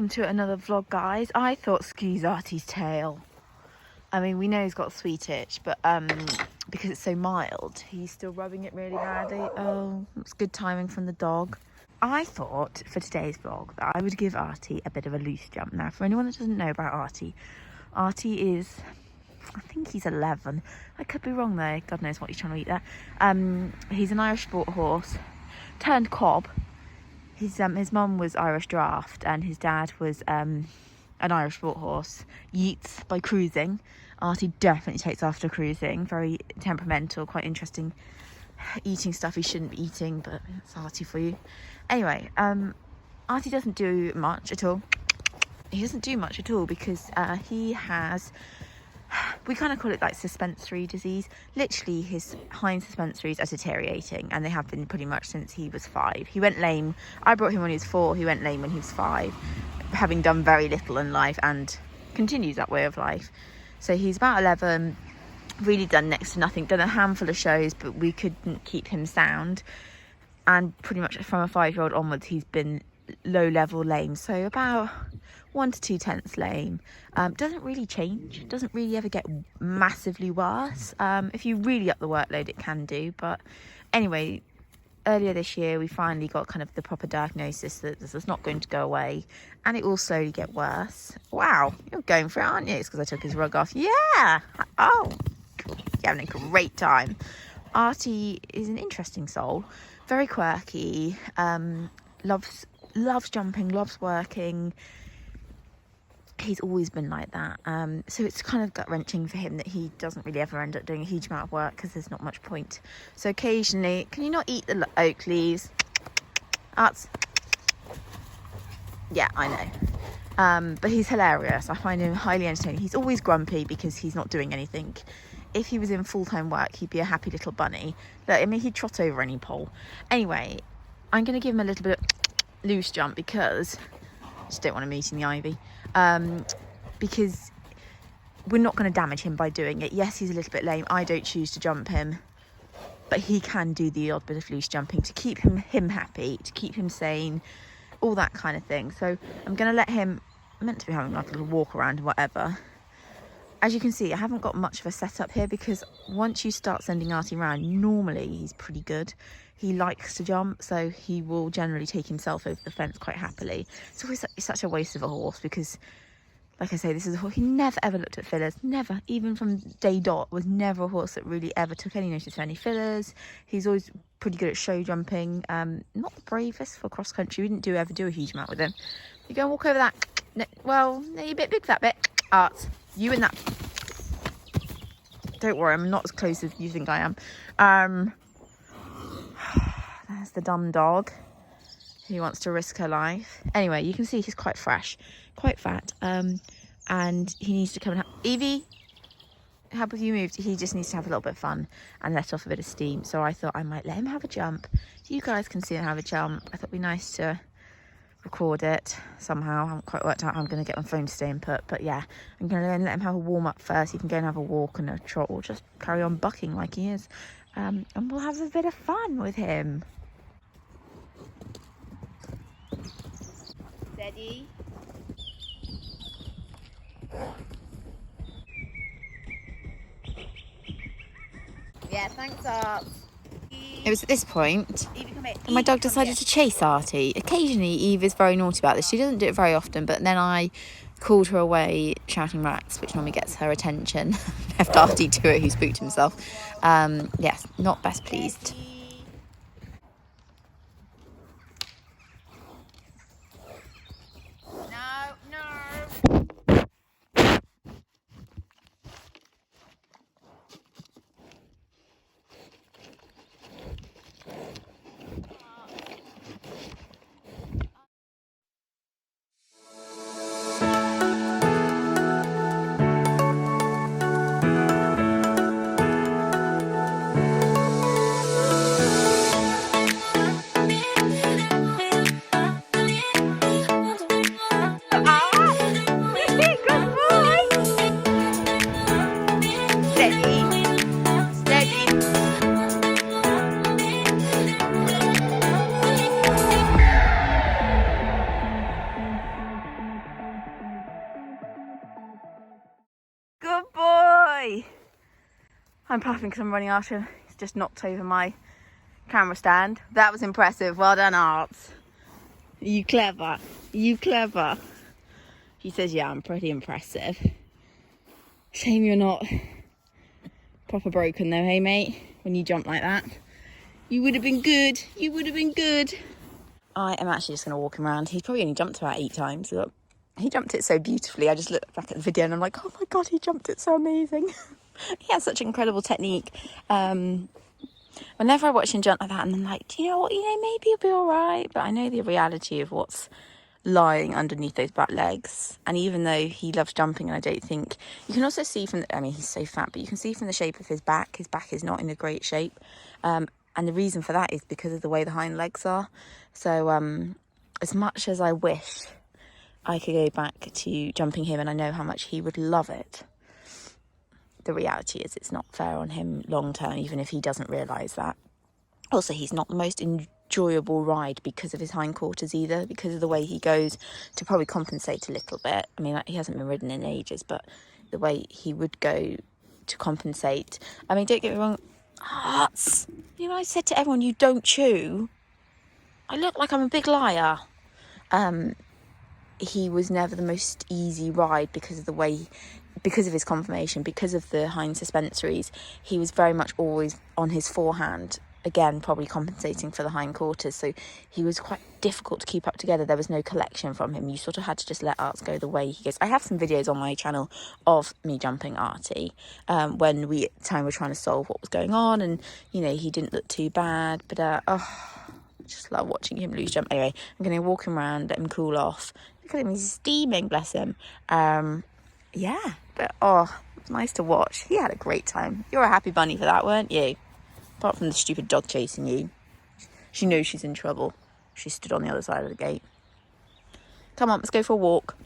welcome to another vlog, guys. I thought squeeze Arty's tail. I mean, we know he's got a sweet itch, but because it's so mild, he's still rubbing it really badly. Oh, it's good timing from the dog. I thought for today's vlog that I would give Arty a bit of a loose jump. Now, for anyone that doesn't know about Arty, Arty is, I think he's 11. I could be wrong though. God knows what he's trying to eat there. He's an Irish sport horse turned cob. His mum was Irish draft and his dad was an Irish sport horse. Yeats by cruising. Arty definitely takes after cruising. Very temperamental, quite interesting. Eating stuff he shouldn't be eating, but it's Arty for you. Anyway, Arty doesn't do much at all. He doesn't do much at all because he has, we kind of call it like suspensory disease. Literally his hind suspensories are deteriorating, and they have been pretty much since he was 5. He went lame. I brought him when he was 4. He went lame when he was 5, having done very little in life and continues that way of life. So he's about 11, really done next to nothing, done a handful of shows, but we couldn't keep him sound. And pretty much from a 5-year-old onwards, he's been low level lame, so about 1 to 2 tenths lame. Doesn't really change, doesn't really ever get massively worse. If you really up the workload, it can do. But anyway, earlier this year we finally got kind of the proper diagnosis that this is not going to go away, and it will slowly get worse. Wow, you're going for it, aren't you? It's because I took his rug off. Yeah. Oh, you're having a great time. Arty is an interesting soul, very quirky, loves jumping, loves working. He's always been like that. So it's kind of gut-wrenching for him that he doesn't really ever end up doing a huge amount of work because there's not much point. So occasionally, can you not eat the oak leaves? Arts. Yeah, I know. But he's hilarious. I find him highly entertaining. He's always grumpy because he's not doing anything. If he was in full-time work, he'd be a happy little bunny. I mean, he'd trot over any pole. Anyway, I'm going to give him a little bit of loose jump because I just don't want him eating the ivy. Because we're not going to damage him by doing it. Yes, he's a little bit lame. I don't choose to jump him, but he can do the odd bit of loose jumping to keep him happy, to keep him sane, all that kind of thing. So I'm going to let him, I'm meant to be having like a little walk around and whatever. As you can see, I haven't got much of a setup here because once you start sending Arty around, normally he's pretty good. He likes to jump, so he will generally take himself over the fence quite happily. It's always such a waste of a horse because, like I say, this is a horse, he never ever looked at fillers. Never, even from day dot, was never a horse that really ever took any notice of any fillers. He's always pretty good at show jumping. Not the bravest for cross country. We didn't ever do a huge amount with him. You go and walk over that. No, well, no, you're a bit big for that bit. Art, you and that. Don't worry, I'm not as close as you think I am. There's the dumb dog who wants to risk her life. Anyway, you can see he's quite fresh, quite fat, and he needs to come and Evie, how have you moved? He just needs to have a little bit of fun and let off a bit of steam. So I thought I might let him have a jump. You guys can see him have a jump. I thought it'd be nice to record it somehow. I haven't quite worked out how I'm going to get my phone to stay input, but yeah, I'm going to let him have a warm up first. He can go and have a walk and a trot, or just carry on bucking like he is, and we'll have a bit of fun with him. Steady. Yeah, thanks, Art. It was at this point that my dog decided to chase Arty. Occasionally, Eve is very naughty about this. She doesn't do it very often, but then I called her away shouting rats, which normally gets her attention. Left Arty to it, who spooked himself. Yes, not best pleased. I'm puffing because I'm running after him. He's just knocked over my camera stand. That was impressive. Well done, Arts. You clever. You clever. He says, yeah, I'm pretty impressive. Shame you're not proper broken though, hey mate? When you jump like that. You would have been good. You would have been good. I am actually just going to walk him around. He's probably only jumped about 8 times. Look, he jumped it so beautifully. I just looked back at the video and I'm like, oh my God, he jumped it so amazing. He has such incredible technique. Whenever I watch him jump like that, and I'm like, do you know what? Maybe he'll be all right. But I know the reality of what's lying underneath those back legs. And even though he loves jumping, and I don't think... You can also see from... he's so fat, but you can see from the shape of his back is not in a great shape. And the reason for that is because of the way the hind legs are. So as much as I wish I could go back to jumping him, and I know how much he would love it, the reality is it's not fair on him long term, even if he doesn't realise that. Also, he's not the most enjoyable ride because of his hindquarters either, because of the way he goes to probably compensate a little bit. I mean, he hasn't been ridden in ages, but the way he would go to compensate. I mean, don't get me wrong, Hearts. I said to everyone, you don't chew. I look like I'm a big liar. He was never the most easy ride because of the way, because of his conformation, because of the hind suspensories. He was very much always on his forehand, again, probably compensating for the hindquarters. So he was quite difficult to keep up together. There was no collection from him. You sort of had to just let Arts go the way he goes. I have some videos on my channel of me jumping Arty when we at the time were trying to solve what was going on, and he didn't look too bad, but just love watching him lose jump. Anyway, I'm going to walk him around, let him cool off. Look at him, he's steaming, bless him. Yeah, but it's nice to watch. He had a great time. You're a happy bunny for that, weren't you? Apart from the stupid dog chasing you. She knows she's in trouble. She stood on the other side of the gate. Come on, let's go for a walk.